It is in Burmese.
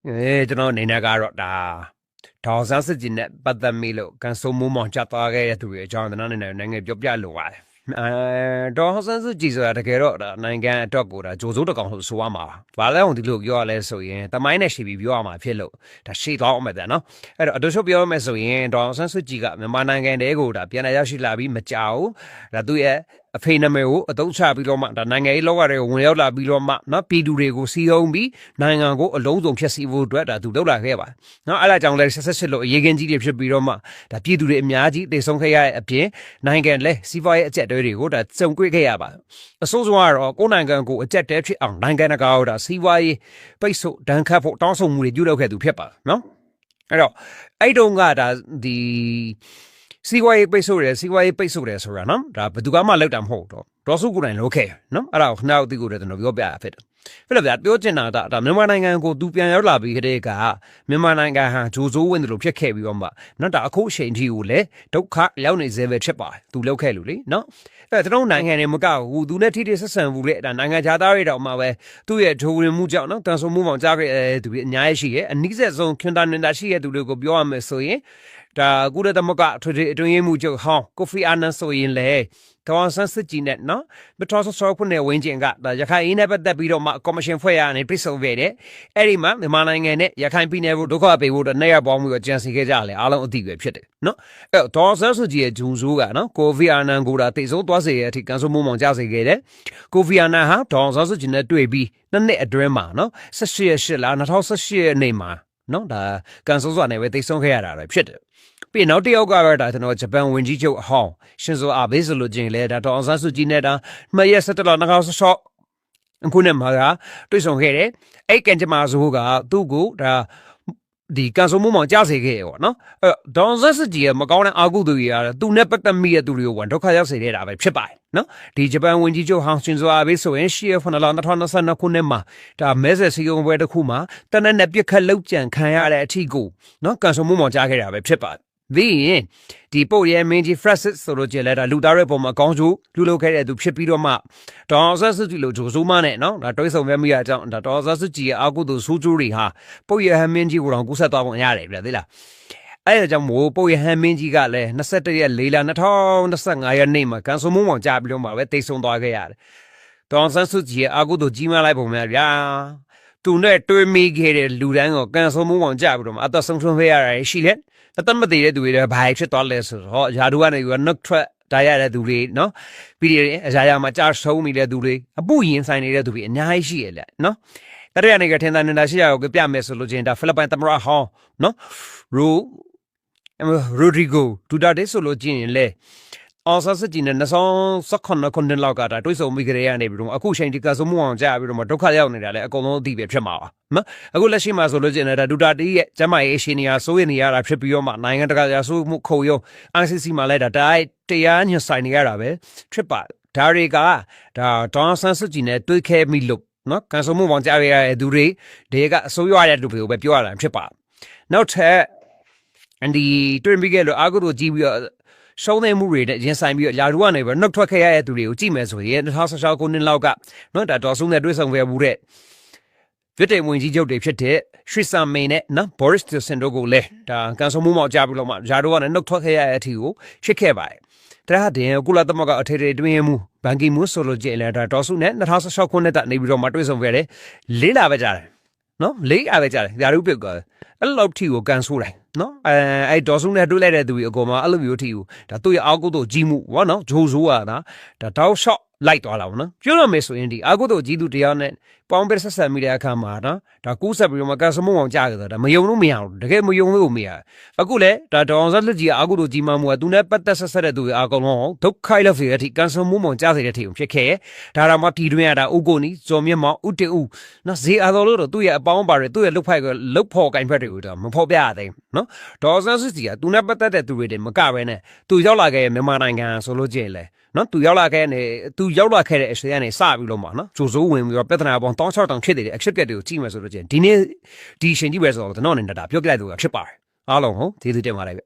ကျွန်တော်အနေနဲ့ကတော့ဒါဒေါ်ဆန်းစစ်ကြည်နဲ့ပတ်သက်မိလို့ကန်ဆိုမိုးမောင်ချသွားခဲ့တဲ့သူတွေအကြောင်းကျွန်တော်အနေနဲ့နိုင်ငံပြောပြလိုပါတယ်ဒေါ်ဆန်းစစ်ကြည်ဆိုတာတကယ်တော့နိုင်ငံအတွက်ကိုဒါဂျိုးစိုးတကောင်ဆိုဆိုရမှာပါဘာလဲအောင်ဒီလိုပြောရလဲဆိုရင်တမိုင်းနဲ့ရှေ့ပြီးပြောရမှာဖြစ်လို့ဒါရှေ့သွားအောင်မယ်တဲ့နော်အဲ့တော့အတူချုပ်ပြောရမယ်ဆိုရင်ဒေါ်ဆန်းစစ်ကြည်ကမြန်မာနိုင်ငံတဲကိုဒါပြန်လာရောက်ရှိလာပြီးမကြောက်ဒါသူ့ရဲ့အဖေနာမည်ကိုအသုံးချပြီးတော့မှဒါနိုင်ငံရေးလောကတွေကိုဝင်ရောက်လာပြီးတော့မှနော်ပြည်သူတွေကိုစီးဟုံးပြီးနိုင်ငံကိုအလုံးစုံဖျက်ဆီးဖို့အတွက်ဒါသူလုပ်လာခဲ့ပါနော်အဲ့ဒါကြောင့်လဲဆက်လို့အရေးကင်းကြီးတွေဖြစ်ပြီးတော့မှဒါပြည်သူတွေအများကြီးသေဆုံးခဲ့ရတဲ့အပြင်နိုင်ငံလဲစီးပွားရေးအကျက်တဲတွေကိုဒါစုံကွေးခဲ့ရပါအစိုးရကတော့ကိုယ်နိုင်ငံကိုအကျက်တဲဖြစ်အောင်နိုင်ငံတကာကိုဒါစီးပွားရေးပိတ်ဆို့ဒဏ်ခတ်ဖို့တောင်းဆိုမှုတွေပြုလုပ်ခဲ့သူဖြစ်ပါနော်အဲ့တော့အဲ့တုန်းကဒါဒီစီဝါရေးပိတ်ဆို့တယ်ဆိုတာနော်ဒါဘယ်သူမှလောက်တာမဟုတ်တော့ဒေါ်စုကိုယ်တိုင်လုပ်ခဲ့နော်အဲ့ဒါကိုခဏအသိကိုလည်းကျွန်တော်ပြောပြရဖြစ်တယ်ဖြစ်လို့ဗျာပြောချင်တာဒါမြန်မာနိုင်ငံကိုသူပြန်ရောက်လာပြီးခတဲ့ကမြန်မာနိုင်ငံဟာဂျိုးစိုးဝင်တယ်လို့ဖြစ်ခဲ့ပြီးတော့မှနော်ဒါအခုအချိန်ထိကိုလည်းဒုက္ခရောက်နေစေပဲဖြစ်ပါတယ်သူလုပ်ခဲ့လို့လေနော်အဲ့ကျွန်တော်နိုင်ငံတွေမကဘူးသူနဲ့ထိထိဆက်ဆံဘူးလေဒါနိုင်ငံခြားသားတွေတောင်မှပဲသူ့ရဲ့ဂျိုးဝင်မှုကြောင့်နော်တန်ဆုံမှုမောင်ကြားခဲ့သူတွေအများကြီးရှိရဲ့အနည်းဆက်ဆုံးခွန်တာနေတာရှိရဲ့သူတွေကိုပြောရမယ်ဆိုရင်ဒါကုလသမဂ္ဂထွေထွေအတွင်းရေးမှူးချုပ်ဟောင်းကိုဖီအာနန်ဆိုရင်လေဒေါ်ဆန်းစစ်ကြည်နဲ့နော်ဘတော်ဆောခုနဲ့ဝင်းကျင်ကဒါရခိုင်အင်းနဲ့ပတ်သက်ပြီးတော့မှကော်မရှင်ဖွဲ့ရနေပြစ်ဆုံးခဲ့တယ်အဲ့ဒီမှာမြန်မာနိုင်ငံနဲ့ရခိုင်ပြည်နယ်ကိုဒုက္ခပေးဖို့နဲ့ရပေါင်းပြီးတော့ကြံစီခဲ့ကြတယ်အားလုံးအသိပဲဖြစ်တယ်နော်အဲ့ဒေါ်ဆန်းစစ်ကြည်ရဲ့ဂျုံဆိုးကနော်ကိုဖီအာနန်ကိုဒါတိတ်ဆုံးသွားစေရတဲ့အထိကန်ဆိုမိုးမောင်ကြစေခဲ့တယ်ကိုဖီအာနန်ဟာဒေါ်ဆန်းစစ်ကြည်နဲ့တွေ့ပြီးနှစ်အတွင်းမှာနော်18ရက်လား2018ရက်နေ့မှာနော်ဒါကန်ဆိုးစွာနဲ့ပဲတိတ်ဆုံးခဲ့ရတာပဲဖြစ်တယ်ပြီးနောက်တစ်ယောက်ကတော့ဒါကျွန်တော်ဂျပန်ဝင်ကြီးချုပ်အဟောင်းရှင်ဇိုအာဘေးဆိုလို့ချင်းလဲဒါဒေါ်အောင်ဆန်းစုကြည်နဲ့ဒါမရက်17လ2016အခုနဲ့မှာတွေ့ဆုံခဲ့တယ်အဲ့ကန်ဂျမာဇိုးကသူ့ကိုဒါဒီကန်ဆိုမိုးမောင်ကြားစေခဲ့ပေါ့နော်အဲ့ဒေါ်အောင်ဆန်းစုကြည်ရဲ့မကောင်းတဲ့အာကုသူတွေရတယ်သူနဲ့ပတ်သက်မိတဲ့သူတွေကိုဒုက္ခရောက်စေခဲ့တာပဲဖြစ်ပါတယ်နော်ဒီဂျပန်ဝင်ကြီးချုပ်ဟောင်းရှင်ဇိုအာဘေးဆိုရင်10ရက်9လ2022ခုနှစ်မှာဒါမဲဆက်စီယုံပွဲတစ်ခုမှာတနက်နဲ့ပြစ်ခတ်လောက်ကြံခံရတဲ့အထီကိုနော်ကန်ဆိုမိုးမောင်ကြားခဲ့တာပဲဖြစ်ပါတယ်ဒီပုတ်ရဲမင်းကြီး Francis ဆိုလို့ကျလဲဒါလူသားရဲ့ပုံမှာအကောင်းကျိုးလူလုပ်ခဲ့တဲ့သူဖြစ်ပြီးတော့မှဒေါ်ဆန်းစုကြည်လို့ဂျိုးစိုးမနဲ့နော်ဒါတွဲဆုံမြမိရအကြောင်းဒါဒေါ်ဆန်းစုကြည်ရဲ့အာကုသူစူးကျိုးတွေဟာပုတ်ရဲမင်းကြီးကိုတော့ကူးဆက်သွားပုံရတယ်ဗျာသိလားအဲ့ဒါကြောင့်မို့ပုတ်ရဲမင်းကြီးကလည်း21ရက်4လ2025ရက်နေ့မှာကန်ဆိုမိုးမောင်ကြားပြီးတော့မှပဲတိတ်ဆုံသွားခဲ့ရတယ်ဒေါ်ဆန်းစုကြည်ရဲ့အာကုသူကြီးမလိုက်ပုံများဗျာသူနဲ့တွေ့မိခဲ့တဲ့လူတိုင်းကိုကန်ဆိုမိုးမောင်ကြားပြီးတော့မှအသက်ဆုံးရှုံးခဲ့ရတာရှိတယ်အသက်မသေးတဲ့သူတွေဘာဖြစ်သွားလဲဆိုတော့ယာဒူကနေနှုတ်ထွက်ဒါရတဲ့သူတွေနော်ပြီးတယ်အရာရာမှာကြာဆုံးနေတဲ့သူတွေအပူရင်ဆိုင်နေတဲ့သူတွေအများကြီးရှိရလေနော်တရရနေကထင်သာနေတာရှိရကိုပြမယ်ဆိုလို့ချင်းဒါဖိလစ်ပိုင်သမ္မတဟောင်းနော်ရိုဒရီဂိုဒူတာတေဆိုလို့ချင်းလေအော်ဆာစစ်ဂျီနဲ့2019ခုနှစ်လောက်ကဒါတွေးဆုံမိကြရနေပြီးတော့အခုချိန်ဒီကဆိုမှုအောင်ကြားပြီးတော့ဒုက္ခရောက်နေတာလေအကုန်လုံးအသိပဲဖြစ်မှာပါနော်အခုလက်ရှိမှာဆိုလို့ကျင်ဒါဒူတာတီရဲ့ကျမရေးရှင်နေရစိုးရနေရတာဖြစ်ပြီးတော့မှနိုင်ငံတကာရာဆိုမှုခုံရုံ ICC မှာလည်းဒါတရားညှဆိုင်နေရတာပဲဖြစ်ပါဒါတွေကဒါဒေါ်ဆန်းစစ်ဂျီနဲ့တွေးခဲမိလို့နော်ကန်ဆိုမှုအောင်ကြားရတဲ့သူတွေဒီကအစိုးရရဲ့လူတွေကိုပဲပြောရတာဖြစ်ပါနောက်ထပ်ဒီတွင်ပြီးခဲ့လို့အာဂုတို့ကြည့်ပြီးတော့ရှုံးနေမှုတွေနဲ့ရင်ဆိုင်ပြီးတော့ယာဒူကနေပဲနှုတ်ထွက်ခဲ့ရတဲ့သူတွေကိုကြည့်မယ်ဆိုရင်2016ခုနှစ်လောက်ကနော်ဒါဒေါ်စုနဲ့တွေ့ဆုံခဲ့မှုတဲ့ဗြိတိန်ဝင်ကြီးချုပ်တွေဖြစ်တဲ့ရှရီဆာမေနဲ့နော်ဘောရစ်ဂျွန်ဆန်တို့ကိုလည်းဒါကန်ဆိုမှုမောက်ကြားပြီးတော့မှယာဒူကနေနှုတ်ထွက်ခဲ့ရတဲ့အထီကိုရှစ်ခဲ့ပါတယ်ဒါဟာတင်ကုလသမဂ္ဂအထည်တွေတွင်မှုဘန်ကီမွန်းဆိုလိုကျလဲဒါဒေါ်စုနဲ့2016ခုနှစ်ကနေပြီးတော့မှတွေ့ဆုံခဲ့တယ်လေးလာပဲကြားတယ်နော်လေးရပဲကြားတယ်ယာဒူပြုတ်ကအဲ့လောက်ထီကိုကန်ဆိုးတယ်နော်အဲ့ဒေါ်စုနဲ့တွေ့လိုက်တဲ့သူကြီးအကောင်မအဲ့လိုမျိုးထီကိုဒါသူ့ရဲ့အာကုတို့ကြီးမှုဗောနော်ဂျိုးဆိုးရတာဒါတောက်ရှော့လိုက်သွားတာဗောနော်ပြောရမယ်ဆိုရင်ဒီအာကုတို့ကြီးသူတရားနဲ့ပေါင်းပြဆက်ဆက်မိတဲ့အခါမှာနော်ဒါကူးဆက်ပြီးတော့မကန်စမုံအောင်ကြားကြတာဒါမယုံလို့မရဘူးတကယ်မယုံလို့မရအခုလေဒါဒေါအောင်ဆန်းစုကြည်အာကုတို့ကြီးမှမှုကသူနဲ့ပတ်သက်ဆက်ဆက်တဲ့သူတွေအကောင်လုံးဒုက္ခိုက်လို့ဖြစ်တဲ့အထိကန်စမုံအောင်ကြားစေတဲ့အထိဖြစ်ခဲ့ဒါတော့မှပြည်တွင်းရတာဥကိုနီဇော်မြင့်မောင်ဥတေဦးနော်ဇေအာတော်လို့သူ့ရဲ့အပေါင်းပါတွေသူ့ရဲ့လုတ်ဖိုက်ကလုတ်ဖော်ကင်ဖက်တွေကိုတော့မဖော်ပြရသေးဘူးနော်ဒေါ်ဆန်းစုကြည်ကသူနဲ့ပတ်သက်တဲ့သူတွေမကပဲနဲ့သူရောက်လာခဲ့မြန်မာနိုင်ငံဆိုလို့ကျင်လေနော်သူရောက်လာခဲ့တဲ့အချိန်ကနေစပြီးလို့မှာနော်ဂျိုးစိုးဝင်ပြီးတော့ပြဿနာပေါင်း16တောင်ဖြစ်နေတဲ့အချက်ပြက်တွေကိုကြည့်မယ်ဆိုလို့ကျင်ဒီနေ့ဒီရှင်ကြည့်ပဲဆိုတော့ကျွန်တော်အနေနဲ့ဒါပြောပြလိုက်လို့ဖြစ်ပါတယ်အားလုံးဟုတ်ကျေးဇူးတင်ပါတယ်ဗျ